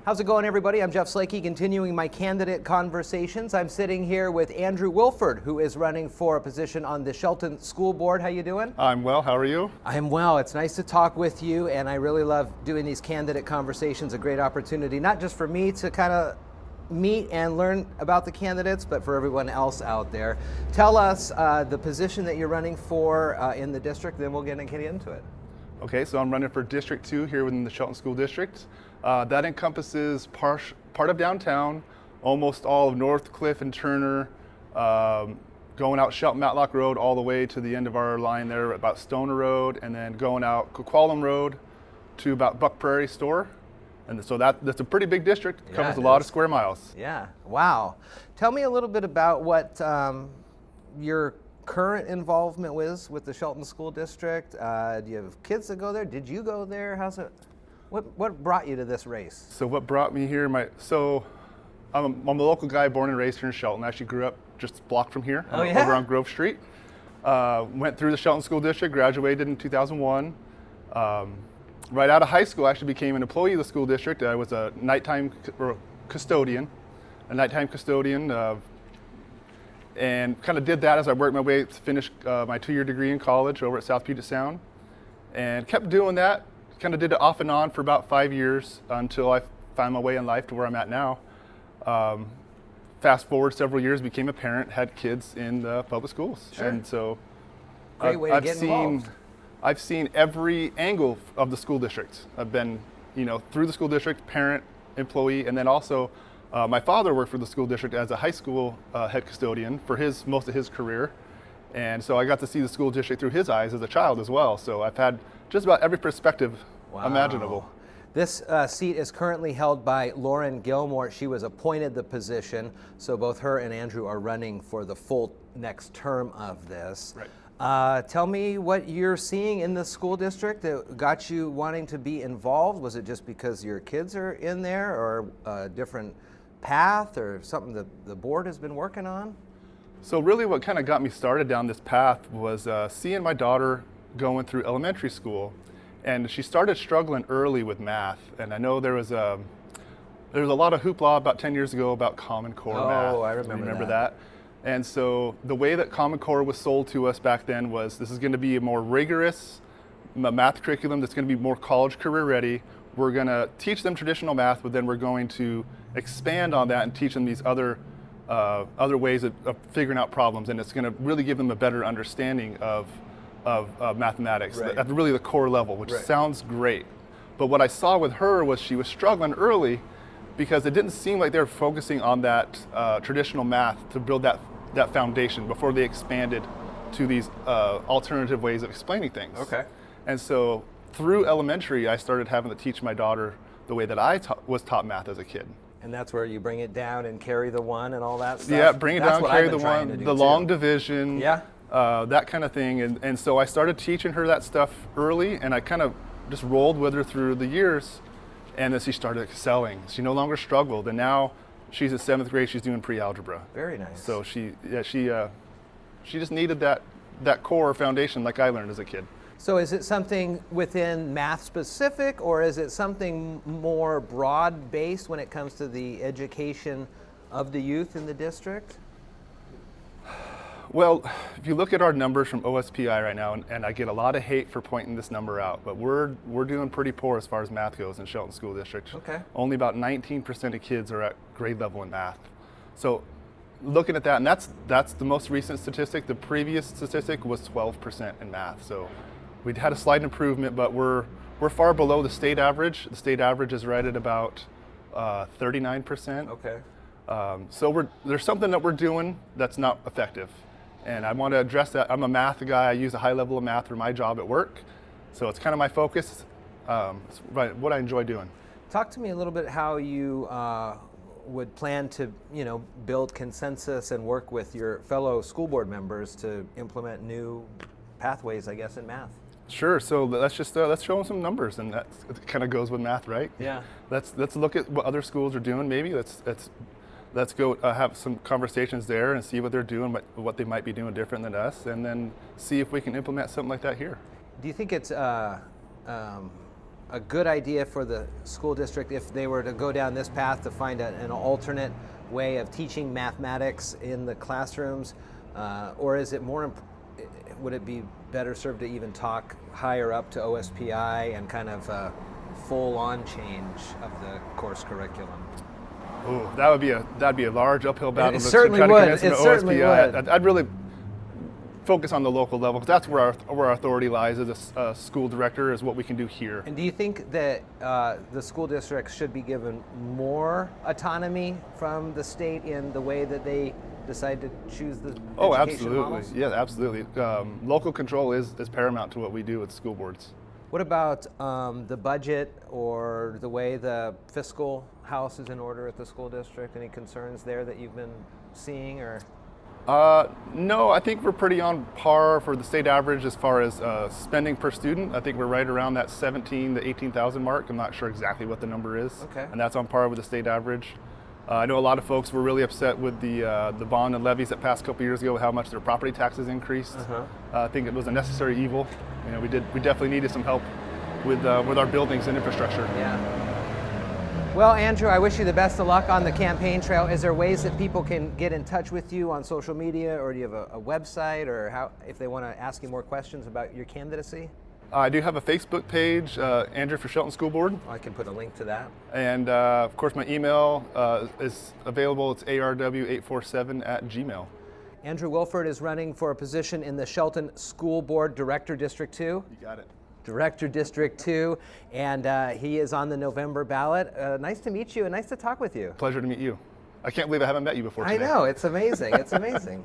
How's it going, everybody? I'm Jeff Slakey, continuing my candidate conversations. I'm sitting here with Andrew Wilford, who is running for a position on the Shelton School Board. How you doing? I'm well. How are you? I'm well. It's nice to talk with you, and I really love doing these candidate conversations. A great opportunity, not just for me to kind of meet and learn about the candidates, but for everyone else out there. Tell us the position that you're running for in the district, then we'll get into it. Okay, so I'm running for District 2 here within the Shelton School District. That encompasses part of downtown, almost all of North Cliff and Turner, going out Shelton Matlock Road all the way to the end of our line there, about Stoner Road, and then going out Quaquallum Road to about Buck Prairie Store. And so that's a pretty big district. It covers a lot of square miles. Yeah, wow. Tell me a little bit about what your current involvement with the Shelton School District. Do you have kids that go there? Did you go there? How's it? What brought you to this race? So what brought me here? I'm a local guy, born and raised here in Shelton. I actually grew up just a block from here, over on Grove Street. Went through the Shelton School District, graduated in 2001. Right out of high school, I actually became an employee of the school district. I was a nighttime custodian, and kind of did that as I worked my way to finish my 2-year degree in college over at South Puget Sound, and kept doing that. Kind of did it off and on for about 5 years until I found my way in life to where I'm at now. Fast forward several years, became a parent, had kids in the public schools, and so great way to get involved. I've seen every angle of the school district. I've been, through the school district, parent, employee, and then also my father worked for the school district as a high school head custodian for most of his career. And so I got to see the school district through his eyes as a child as well. So I've had just about every perspective imaginable. This seat is currently held by Lauren Gilmore. She was appointed the position, so both her and Andrew are running for the full next term of this. Right. Tell me what you're seeing in the school district that got you wanting to be involved. Was it just because your kids are in there, or a different path, or something that the board has been working on? So really what kind of got me started down this path was seeing my daughter going through elementary school, and she started struggling early with math. And I know there was a lot of hoopla about 10 years ago about Common Core math. Oh, I remember that. And so the way that Common Core was sold to us back then was this is going to be a more rigorous math curriculum that's going to be more college career ready. We're going to teach them traditional math, but then we're going to expand on that and teach them these other ways of figuring out problems. And it's going to really give them a better understanding of mathematics at really the core level, which sounds great. But what I saw with her was she was struggling early because it didn't seem like they were focusing on that traditional math to build that foundation before they expanded to these alternative ways of explaining things. Okay. And so through elementary, I started having to teach my daughter the way that I was taught math as a kid. And that's where you bring it down and carry the one and all that stuff? Yeah, bring it down, carry the one, the long division, that kind of thing. And so I started teaching her that stuff early, and I kind of just rolled with her through the years. And then she started excelling. She no longer struggled, and now she's in 7th grade. She's doing pre-algebra. Very nice. So she just needed that core foundation like I learned as a kid. So is it something within math specific, or is it something more broad-based when it comes to the education of the youth in the district? Well, if you look at our numbers from OSPI right now, and I get a lot of hate for pointing this number out, but we're doing pretty poor as far as math goes in Shelton School District. Okay. Only about 19% of kids are at grade level in math. So looking at that, and that's the most recent statistic. The previous statistic was 12% in math. So we'd had a slight improvement, but we're far below the state average. The state average is right at about 39%. Okay. So there's something that we're doing that's not effective. And I want to address that. I'm a math guy. I use a high level of math for my job at work. So it's kind of my focus. It's what I enjoy doing. Talk to me a little bit how you would plan to, build consensus and work with your fellow school board members to implement new pathways, I guess, in math. Sure. So let's show them some numbers, and that kind of goes with math, right? Yeah. Let's look at what other schools are doing. Maybe let's go have some conversations there and see what they're doing, what they might be doing different than us, and then see if we can implement something like that here. Do you think it's a good idea for the school district if they were to go down this path to find an alternate way of teaching mathematics in the classrooms, or is it would it be better served to even talk higher up to OSPI and kind of a full-on change of the course curriculum? Oh, that'd be a large uphill battle. It certainly would. It certainly would. I'd really focus on the local level because that's where our authority lies as a school director, is what we can do here. And do you think that the school districts should be given more autonomy from the state in the way that they decide to choose the education models? Yeah, absolutely. Local control is paramount to what we do with school boards. What about the budget or the way the fiscal house is in order at the school district? Any concerns there that you've been seeing, or? No, I think we're pretty on par for the state average as far as spending per student. I think we're right around that 17,000 to 18,000 mark. I'm not sure exactly what the number is. Okay. And that's on par with the state average. I know a lot of folks were really upset with the bond and levies that passed a couple years ago, how much their property taxes increased. I think it was a necessary evil. You know, we definitely needed some help with our buildings and infrastructure. Yeah. Well, Andrew, I wish you the best of luck on the campaign trail. Is there ways that people can get in touch with you on social media, or do you have a website, or how, if they want to ask you more questions about your candidacy? I do have a Facebook page, Andrew for Shelton School Board. I can put a link to that. And of course my email is available. It's arw847@gmail. Andrew Wilford is running for a position in the Shelton School Board Director District 2. You got it. Director District 2, and he is on the November ballot. Nice to meet you and nice to talk with you. Pleasure to meet you. I can't believe I haven't met you before today. I know, it's amazing. It's amazing.